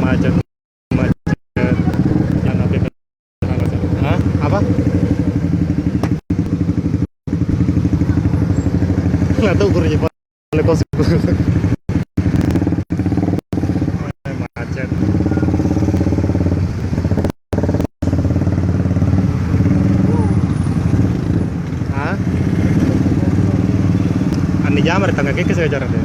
macet macet yang nanti Hah? Apa? Nggak tahu gurunya Pak. Lekos macet. Hah? Ani jamar tangga ke saya jarak deh.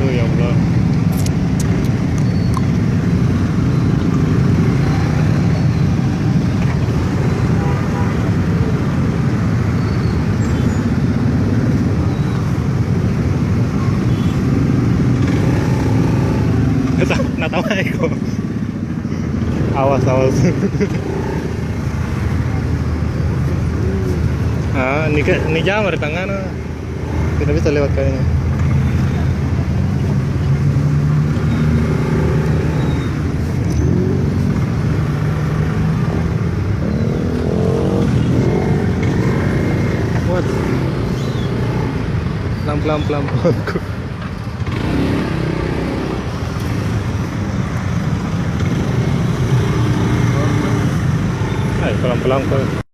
Ya Allah. Nggak tahu aku. Awas awas. Ini jamar di tangan. Tidak bisa lewat kayaknya. What? Pelan pelan. Pelan pelan.